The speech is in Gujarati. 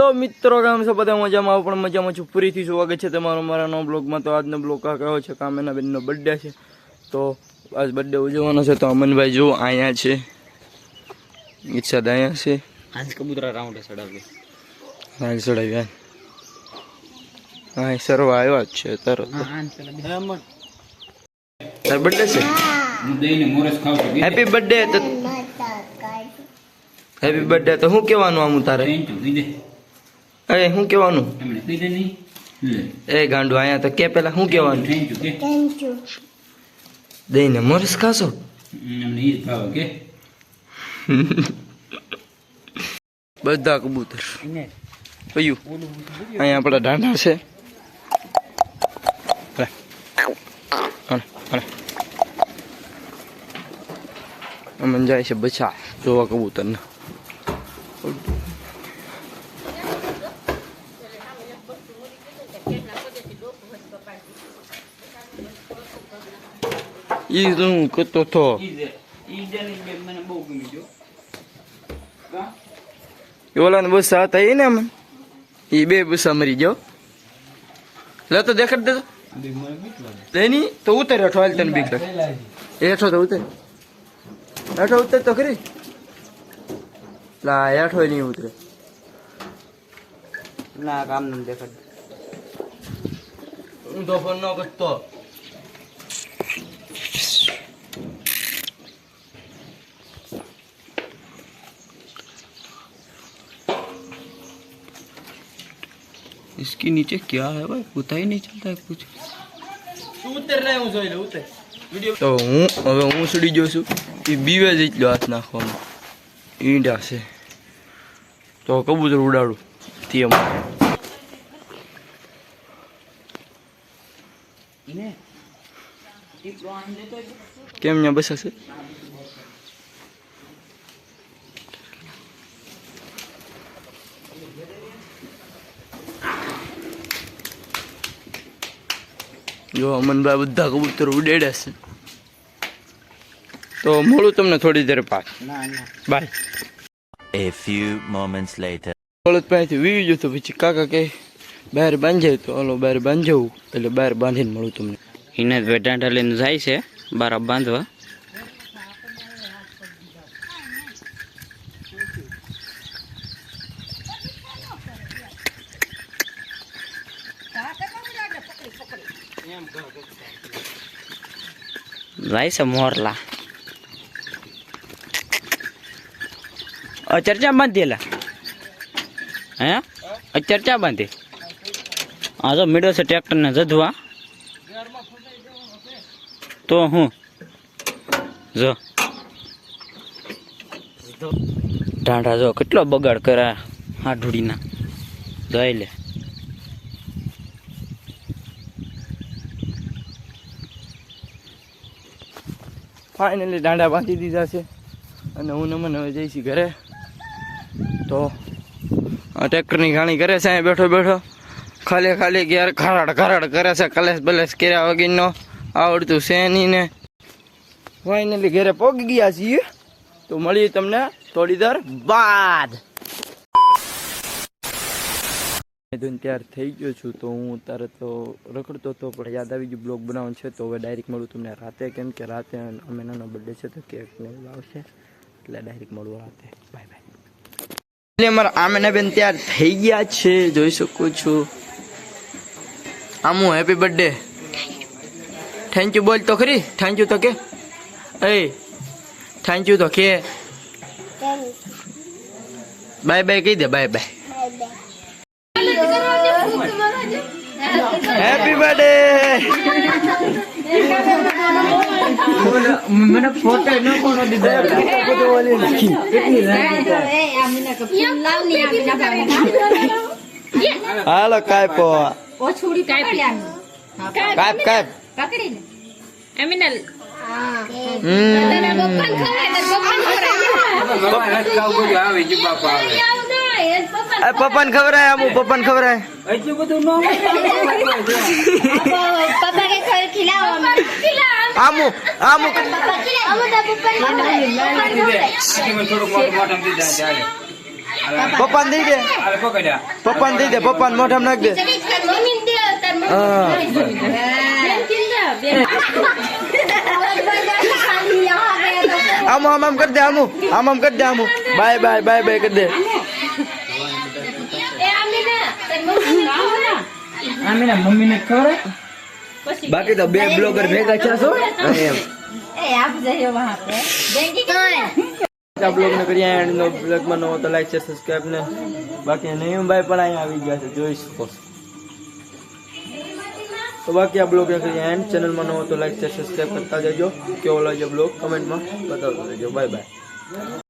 તો મિત્રો કેમ છો બધા મજામાં પણ મજામાં છું ફરીથી સ્વાગત છે તમારો મારા નવા બ્લોગમાં। તો આજનો બ્લોગ આ કયો છે કામેના બેનનો બર્થડે છે તો આજ બર્થડે ઉજવવાનો છે। તો અમનભાઈ જો અહીંયા છે, ઈચ્છા અહીંયા છે, આજ કબૂતરા રાઉન્ડ ચડાવી હા ચડાવ્યા હા સરવા આવ્યા જ છે તરત તાર બર્થડે છે દઈને મોરસ ખાવ છું હેપી બર્થડે તો હેપી બર્થડે તો શું કહેવાનું આમ તારે થેન્ક યુ કીધે અરે શું કહેવાનું એમણે કીધે નહીં લે એ ગાંડુ અહીંયા તો કે પેલા શું કહેવાનું થેન્ક યુ કે દઈને મોરસ ખાશો એમને ઈ ભાવ કે બધા કબૂતર કયું અહીંયા આપણા ડાંડા છે અમન જાય છે બચા જોવા કબૂતર ને ઈ શું કરતો તો ઈ જને મને બહુ ગમી જો ઓલા ને બસા હતા એ ને અમન એ બે બસા મરી જાઓ લે તો દેખાડ દે તેની તો ઉતર હેઠો હાલ તને બીક હેઠો તો ઉતર હેઠો ઉતર તો ખરી લા હેઠો નહીં ઉતરે ના કામ ન દેખાડ હું તો ફોન ન કરતો इसके नीचे क्या है भाई पता ही नहीं चलता है कुछ ઉતર રે હું જોઈ લે ઉતર વિડિયો તો હું હવે હું સુડી જો છું એ બીવે જ એટલો હાથ નાખવાનો ઈંડા છે તો કબૂતર ઉડાડું તેમ કેમ ત્યાં બસાશે જો અમનભાઈ બધા કબૂતર ઉડેડ્યા છે તો મળું તમને થોડી દેર બાદ by A few moments later. બળદ પાસેથી વી ગયો તો પછી કાકા કે બહાર બાંધે તો હાલો બહાર બાંધવું એટલે બહાર બાંધીને મળું તમને એને વેટાંટા લઈને જાય છે બાર બાંધવા જાય છે મોરલા ચર્ચા બાંધેલા હે ચર્ચા બાંધી હા જો મીડો છે ટ્રેક્ટર ને જધવા તો હું જો ઢાંઢા જો કેટલો બગાડ કરા હાડુડીના જોઈ લે ફાઇનલી દાંડા બાંધી દીધા છે અને હું નમન હવે જઈશ ઘરે તો આ ટ્રેક્ટરની ગાણી કરે છે અહીં બેઠો બેઠો ખાલી ખાલી ગેર ખરાડ ખરાડ કરે છે કલેશ બલેશ કર્યા વગરનો આવડતું છે નહીં ને ફાઇનલી ઘરે પહોંચી ગયા છીએ તો મળીએ તમને થોડી દર બાદ તૈયાર થઈ ગયો છું તો હું તારે તો રખડતો હતો પણ યાદ આવી ગયું બ્લોગ બનાવવાનું છે તો હવે ડાયરેક્ટ મળું તમને રાતે કેમ કે રાતે અમે નાનો બર્થડે છે તો કેક ને એવું આવશે એટલે ડાયરેક્ટ મળવું રાતે બાય બાય એટલે અમારા આમેના બેન તૈયાર થઈ ગયા છે જોઈ શકું છું આમુ હેપી બર્થડે થેન્ક યુ બોલ તો ખરી થેન્ક યુ તો કે એ થેન્ક યુ તો કે બાય બાય કહી દે બાય બાય હેપી બર્થડે મને ફોટો ન કોનો દીધા બધું ઓલી નાખી કેટલી હાલો કાપો ઓ છોડી કાપ કાપ કાપ પકડી લે એમિનલ પપ્પાને ખવરાય આમુ પપ્પાને ખવરાય પપ્પા કે ખિલાવો આમુ આમુ પપ્પા ખિલાવો પપ્પાને દઈ દે, પપ્પાને દઈ દે, પપ્પાને મોઢામાં નાખ દે. મમ્મી દે તાર મમ્મી હા. બેન કિંદા બેન ખાલી આવે તો આમ કરી દે, આમ કરી દે, બાય બાય બાય બાય કરી દે. એ આમીના તાર મમ્મી આવો ના બાકી તો બે બ્લોગર ભેગા છે શું એમ. એ આપ જઈએ વહાં पे બેંકી કે આ બ્લોગ ને કરીએ એન્ડ નો બ્લોગ માં નવો તો લાઈક છે સબસ્ક્રાઇબ ને બાકી નહીં ભાઈ પણ અહીંયા આવી ગયા છે જોઈ શકો છો. તો બાકી આ બ્લોગ ને કરીએ એન્ડ ચેનલ માં નવો તો લાઈક છે સબસ્ક્રાઇબ કરતા જજો. કેવો લાગ્યો બ્લોગ કમેન્ટ માં બતાવતો રહેજો. Bye bye.